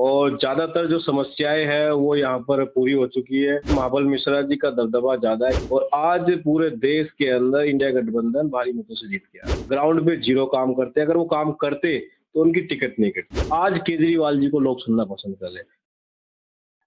और ज्यादातर जो समस्याएं हैं वो यहाँ पर पूरी हो चुकी है। महाबल मिश्रा जी का दबदबा ज्यादा है और आज पूरे देश के अंदर इंडिया गठबंधन भारी मतों से जीत गया। ग्राउंड पे जीरो काम करते, अगर वो काम करते तो उनकी टिकट नहीं कटती। आज केजरीवाल जी को लोग सुनना पसंद कर रहे हैं।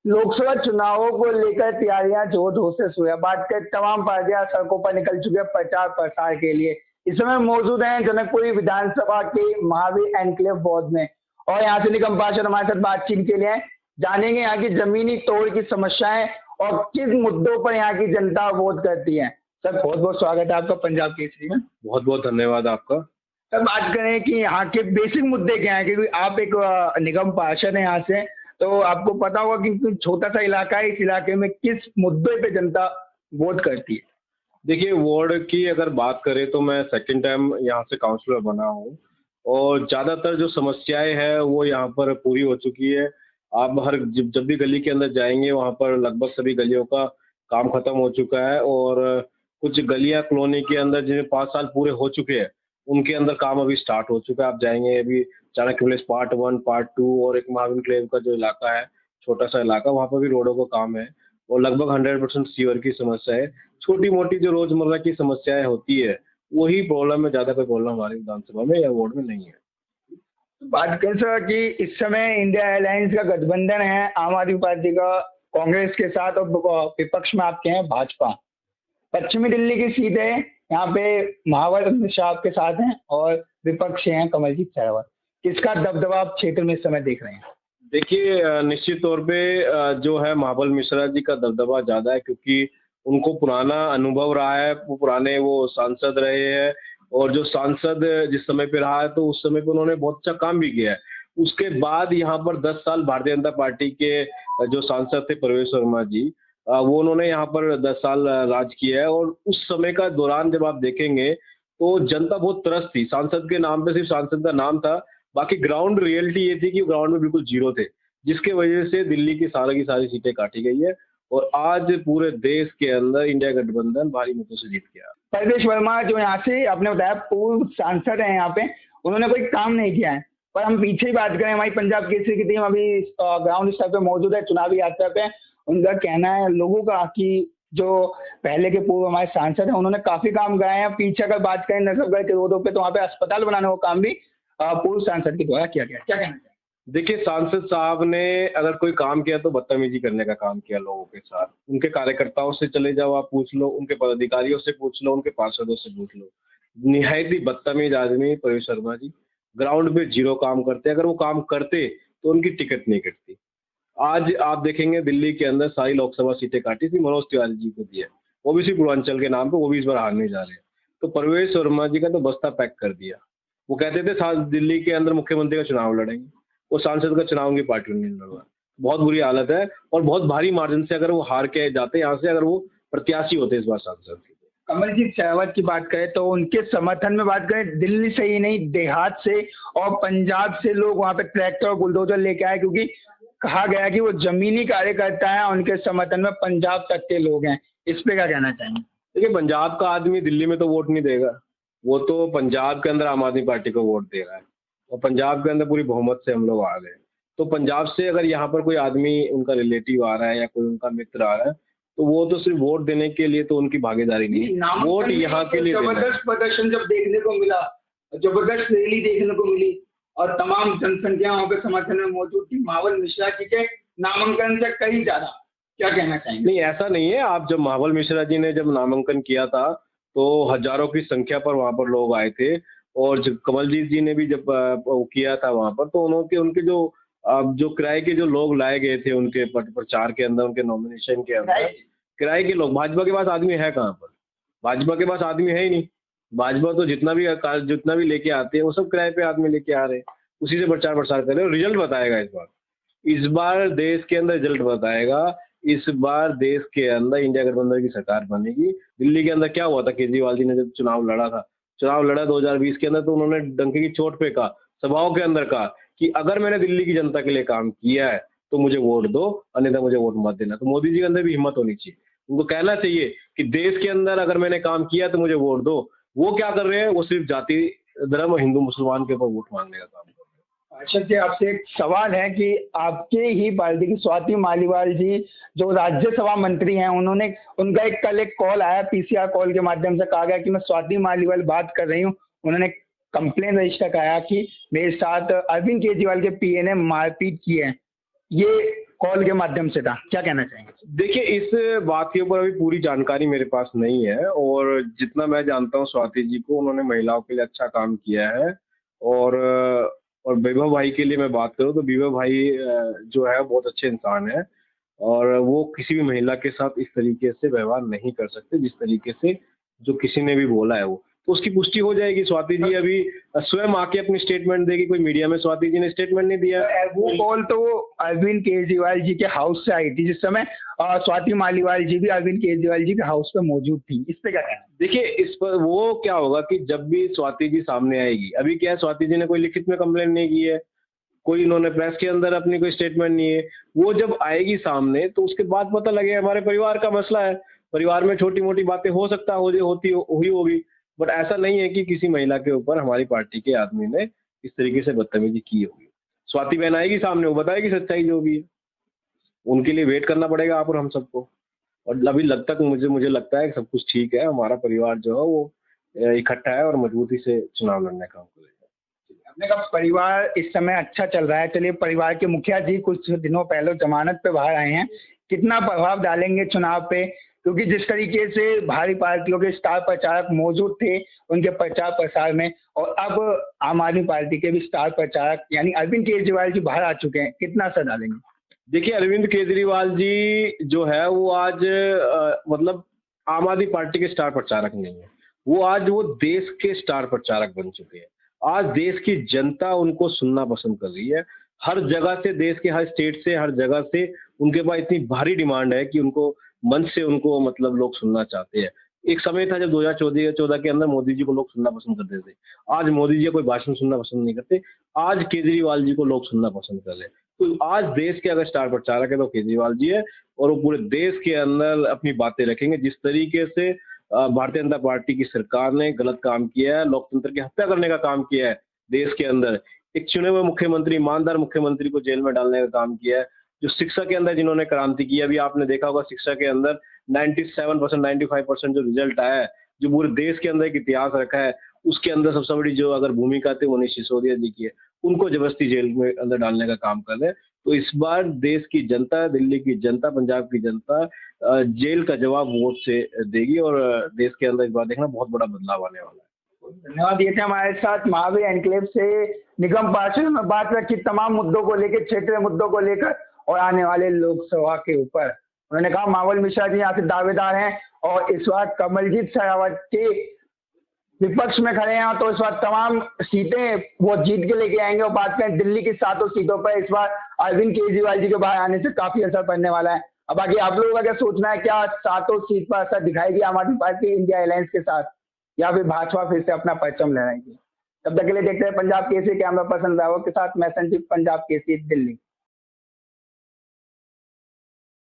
लोकसभा चुनावों को लेकर तैयारियां जोर शोर से शुरू है। बात करें, तमाम पार्टियां सड़कों पर निकल चुकी है प्रचार प्रसार के लिए। इस समय मौजूद हैं जनकपुरी विधानसभा के महावीर एनक्लेव वार्ड में और यहाँ से निगम पार्षद हमारे साथ बातचीत के लिए हैं। जानेंगे यहाँ की जमीनी तोड़ की समस्याएं और किस मुद्दों पर यहाँ की जनता वोट करती है। सर, बहुत बहुत स्वागत है आपका पंजाब केसरी में। बहुत बहुत धन्यवाद आपका। सर, बात करें कि यहाँ के बेसिक मुद्दे क्या है, क्योंकि आप एक निगम पार्षद हैं यहाँ से, तो आपको पता होगा कि छोटा सा इलाका है, इस इलाके में किस मुद्दे पे जनता वोट करती है। देखिए, वार्ड की अगर बात करें तो मैं सेकंड टाइम यहाँ से काउंसलर बना हूँ और ज्यादातर जो समस्याएं हैं वो यहाँ पर पूरी हो चुकी है। आप जब भी गली के अंदर जाएंगे वहाँ पर लगभग सभी गलियों का काम खत्म हो चुका है और कुछ गलियां कॉलोनी के अंदर जिन्हें 5 साल पूरे हो चुके हैं उनके अंदर काम अभी स्टार्ट हो चुका है। आप जाएंगे अभी चाणक्य विलेज पार्ट 1, पार्ट 2 और एक महावीर क्लेव का जो इलाका है, छोटा सा इलाका, वहाँ पर भी रोडों का काम है और लगभग 100% सीवर की समस्या है। छोटी मोटी जो रोजमर्रा की समस्याएं होती है वही प्रॉब्लम है, ज्यादा कोई प्रॉब्लम हमारी विधानसभा में या वार्ड में नहीं है। बात करें सर कि इस समय इंडिया अलायंस का गठबंधन है आम आदमी पार्टी का कांग्रेस के साथ और विपक्ष में आपके हैं भाजपा। पश्चिमी दिल्ली की सीट है, यहाँ पे महावर शाह के साथ हैं और विपक्ष हैं कमलजीत सहरवत। किसका दबदबा आप क्षेत्र में इस समय देख रहे हैं? देखिए, निश्चित तौर पे जो है महाबल मिश्रा जी का दबदबा ज्यादा है क्योंकि उनको पुराना अनुभव रहा है, वो सांसद रहे हैं और जो सांसद जिस समय पे रहा है तो उस समय पे उन्होंने बहुत अच्छा काम भी किया है। उसके बाद यहाँ पर 10 साल भारतीय जनता पार्टी के जो सांसद थे प्रवेश वर्मा जी, वो उन्होंने यहाँ पर 10 साल राज किया है और उस समय का दौरान जब आप देखेंगे तो जनता बहुत त्रस्त थी। सांसद के नाम पे सिर्फ सांसद का नाम था, बाकी ग्राउंड रियलिटी ये थी कि ग्राउंड में बिल्कुल जीरो थे, जिसके वजह से दिल्ली की सारी सीटें काटी गई है और आज पूरे देश के अंदर इंडिया गठबंधन भारी मतों से जीत गया। प्रवेश वर्मा जो यहाँ से आपने बताया पूर्व सांसद है, यहाँ पे उन्होंने कोई काम नहीं किया है, पर हम पीछे ही बात करें, हमारी पंजाब केसरी की टीम अभी ग्राउंड स्तर पे मौजूद है, चुनावी यात्रा पे। उनका कहना है लोगों का कि जो पहले के पूर्व हमारे सांसद हैं उन्होंने काफी काम कराए हैं। पीछे अगर बात करें नजफगढ़ के रोडों पे तो वहाँ पे अस्पताल बनाने का काम भी पूर्व सांसद के द्वारा किया गया। क्या कहना चाहिए? देखिए, सांसद साहब ने अगर कोई काम किया तो बदतमीजी करने का काम किया लोगों के साथ। उनके कार्यकर्ताओं से चले जाओ, आप पूछ लो, उनके पदाधिकारियों से पूछ लो, उनके पार्षदों से पूछ लो। निहायत ही बदतमीज आदमी प्रवेश शर्मा जी। ग्राउंड पे जीरो काम करते, अगर वो काम करते तो उनकी टिकट नहीं कटती। आज आप देखेंगे दिल्ली के अंदर सारी लोकसभा सीटें काटी थी, मनोज तिवारी जी को दी है, वो भी सिर्फ पूर्वांचल के नाम पे, वो भी इस बार हारने जा रहे हैं। तो प्रवेश वर्मा जी का तो बस्ता पैक कर दिया। वो कहते थे दिल्ली के अंदर मुख्यमंत्री का चुनाव लड़ेंगे, वो सांसद का चुनाव उनकी पार्टी ने नहीं लड़वा। बहुत बुरी हालत है और बहुत भारी मार्जिन से अगर वो हार के जाते यहाँ से, अगर वो प्रत्याशी होते इस बार सांसद। कमलजीत सहरवत की बात करें तो उनके समर्थन में बात करें, दिल्ली से ही नहीं देहात से और पंजाब से लोग वहाँ पे ट्रैक्टर और बुलडोजर लेके आए, क्योंकि कहा गया कि वो जमीनी कार्यकर्ता हैं। उनके समर्थन में पंजाब तक के लोग हैं। इस पे क्या कहना चाहेंगे? देखिए, पंजाब का आदमी दिल्ली में तो वोट नहीं देगा, वो तो पंजाब के अंदर आम आदमी पार्टी को वोट दे रहा है और पंजाब के अंदर पूरी बहुमत से हम लोग आ गए। तो पंजाब से अगर यहाँ पर कोई आदमी उनका रिलेटिव आ रहा है या कोई उनका मित्र आ रहा है तो वो तो सिर्फ वोट देने के लिए, तो उनकी भागीदारी नहीं, वोट यहाँ के लिए। जबरदस्त प्रदर्शन जब देखने को मिला, जबरदस्त रैली देखने को मिली और तमाम जनसंख्या वहाँ पे समर्थन में मौजूद थी महाबल मिश्रा जी के नामांकन से कहीं ज्यादा। क्या कहना चाहेंगे? नहीं, ऐसा नहीं है। आप जब महाबल मिश्रा जी ने जब नामांकन किया था तो हजारों की संख्या पर वहाँ पर लोग आए थे और जब कमलजीत जी ने भी जब किया था वहाँ पर, तो उनके जो किराए के जो लोग लाए गए थे उनके प्रचार के अंदर, उनके नॉमिनेशन के अंदर किराए के लोग, भाजपा के पास आदमी है कहाँ पर? भाजपा के पास आदमी है ही नहीं। भाजपा तो जितना भी लेके आते हैं वो सब किराए पे आदमी लेके आ रहे हैं, उसी से प्रचार प्रसार कर रहे हैं। रिजल्ट बताएगा इस बार देश के अंदर रिजल्ट बताएगा। इस बार देश के अंदर इंडिया गठबंधन की सरकार बनेगी। दिल्ली के अंदर क्या हुआ था, केजरीवाल जी ने जब चुनाव लड़ा 2020 के अंदर, तो उन्होंने डंके की चोट पे कहा, सभाओं के अंदर कहा कि अगर मैंने दिल्ली की जनता के लिए काम किया है तो मुझे वोट दो, अन्यथा मुझे वोट मत देना। तो मोदी जी के अंदर भी हिम्मत होनी चाहिए, उनको कहना चाहिए कि देश के अंदर अगर मैंने काम किया तो मुझे वोट दो। वो क्या कर रहे हैं, वो सिर्फ जाति धर्म हिंदू मुसलमान के ऊपर वोट मांगने का काम कर रहे हैं। अर्षद जी, आपसे एक सवाल है कि आपके ही पार्टी की स्वाति मालीवाल जी जो राज्यसभा मंत्री हैं, उन्होंने उनका एक कल एक कॉल आया, पीसीआर कॉल के माध्यम से कहा गया कि मैं स्वाति मालीवाल बात कर रही हूँ। उन्होंने कंप्लेन रजिस्टर कराया कि मेरे साथ अरविंद केजरीवाल के पीए ने मारपीट की है। ये कॉल के माध्यम से था, क्या कहना चाहेंगे? देखिए, इस बात के ऊपर अभी पूरी जानकारी मेरे पास नहीं है और जितना मैं जानता हूँ स्वाति जी को, उन्होंने महिलाओं के लिए अच्छा काम किया है और और वैभव भाई के लिए मैं बात करूँ तो वैभव भाई जो है बहुत अच्छे इंसान हैं और वो किसी भी महिला के साथ इस तरीके से व्यवहार नहीं कर सकते जिस तरीके से जो किसी ने भी बोला है वो। तो उसकी पुष्टि हो जाएगी। स्वाति जी अभी स्वयं आके अपनी स्टेटमेंट देगी, कोई मीडिया में स्वाति जी ने स्टेटमेंट नहीं दिया। वो कॉल तो अरविंद केजरीवाल जी के हाउस से आई थी, जिस समय स्वाति मालीवाल जी भी अरविंद केजरीवाल जी के हाउस पे मौजूद थी। इस पे क्या कहना है? देखिए, इस पर वो क्या होगा कि जब भी स्वाति जी सामने आएगी, अभी क्या है स्वाति जी ने कोई लिखित में कंप्लेंट नहीं की है, कोई इन्होंने प्रेस के अंदर अपनी कोई स्टेटमेंट नहीं है। वो जब आएगी सामने तो उसके बाद पता लगेगा हमारे परिवार का मसला है, परिवार में छोटी-मोटी बातें हो सकता हो होती हुई होगी, बट ऐसा नहीं है कि किसी महिला के ऊपर हमारी पार्टी के आदमी ने इस तरीके से बदतमीजी की होगी। स्वाति बहन आएगी सामने, वो बताएगी सच्चाई जो भी है। उनके लिए वेट करना पड़ेगा आप और हम सबको। और अभी लग तक मुझे लगता है कि सब कुछ ठीक है, हमारा परिवार जो है वो इकट्ठा है और मजबूती से चुनाव लड़ने का हमको लेगा। आपने कहा परिवार इस समय अच्छा चल रहा है। चलिए, परिवार के मुखिया जी कुछ दिनों पहले जमानत पे बाहर आए हैं, कितना प्रभाव डालेंगे चुनाव पे? क्योंकि जिस तरीके से भारी पार्टियों के स्टार प्रचारक मौजूद थे उनके प्रचार प्रसार में, और अब आम आदमी पार्टी के भी स्टार प्रचारक यानी अरविंद केजरीवाल जी बाहर आ चुके हैं, कितना असर डालेंगे? देखिए, अरविंद केजरीवाल जी जो है वो आज मतलब आम आदमी पार्टी के स्टार प्रचारक नहीं है। वो देश के स्टार प्रचारक बन चुके हैं। आज देश की जनता उनको सुनना पसंद कर रही है। हर जगह से, देश के हर स्टेट से, हर जगह से उनके पास इतनी भारी डिमांड है कि उनको मंच से उनको मतलब लोग सुनना चाहते हैं। एक समय था जब 2014 के अंदर मोदी जी को लोग सुनना पसंद करते थे। आज मोदी जी का कोई भाषण सुनना पसंद नहीं करते। आज केजरीवाल जी को लोग सुनना पसंद कर रहे हैं। तो आज देश के अगर स्टार प्रचारक है तो केजरीवाल जी है और वो पूरे देश के अंदर अपनी बातें रखेंगे। जिस तरीके से भारतीय जनता पार्टी की सरकार ने गलत काम किया है, लोकतंत्र की हत्या करने का काम किया है देश के अंदर, एक चुने हुए मुख्यमंत्री, ईमानदार मुख्यमंत्री को जेल में डालने का काम किया है, जो शिक्षा के अंदर जिन्होंने क्रांति की है। अभी आपने देखा होगा शिक्षा के अंदर 97% 95% जो रिजल्ट आया है, जो पूरे देश के अंदर एक इतिहास रखा है, उसके अंदर सबसे बड़ी जो अगर भूमिका थी वो मनीष सिसोदिया जी की है। उनको जबरदस्ती जेल में अंदर डालने का काम कर रहे हैं। तो इस बार देश की जनता, दिल्ली की जनता, पंजाब की जनता जेल का जवाब वोट से देगी और देश के अंदर इस बार देखना बहुत बड़ा बदलाव आने वाला है। धन्यवाद। ये थे हमारे साथ महावीर एनक्लेव से निगम पार्षद में बात रखी तमाम मुद्दों को लेकर, क्षेत्रीय मुद्दों को लेकर और आने वाले लोकसभा के ऊपर। उन्होंने कहा मावल मिश्रा जी यहाँ से दावेदार हैं और इस बार कमलजीत शेरावत के विपक्ष में खड़े हैं, तो इस बार तमाम सीटें वो जीत के लेके आएंगे। और बात करें दिल्ली की 7 सीटों पर इस बार अरविंद केजरीवाल जी के बाहर आने से काफी असर पड़ने वाला है। अब बाकी आप लोगों का क्या सोचना है, क्या 7 सीट पर असर दिखाएगी आम आदमी पार्टी इंडिया अलायंस के साथ, या फिर भाजपा फिर से अपना परचम लहराएगी? तब तक के लिए देखते हैं पंजाब केसरी। कैमरा पर्सन रावत के साथ मैं संजीव, पंजाब केसरी, दिल्ली।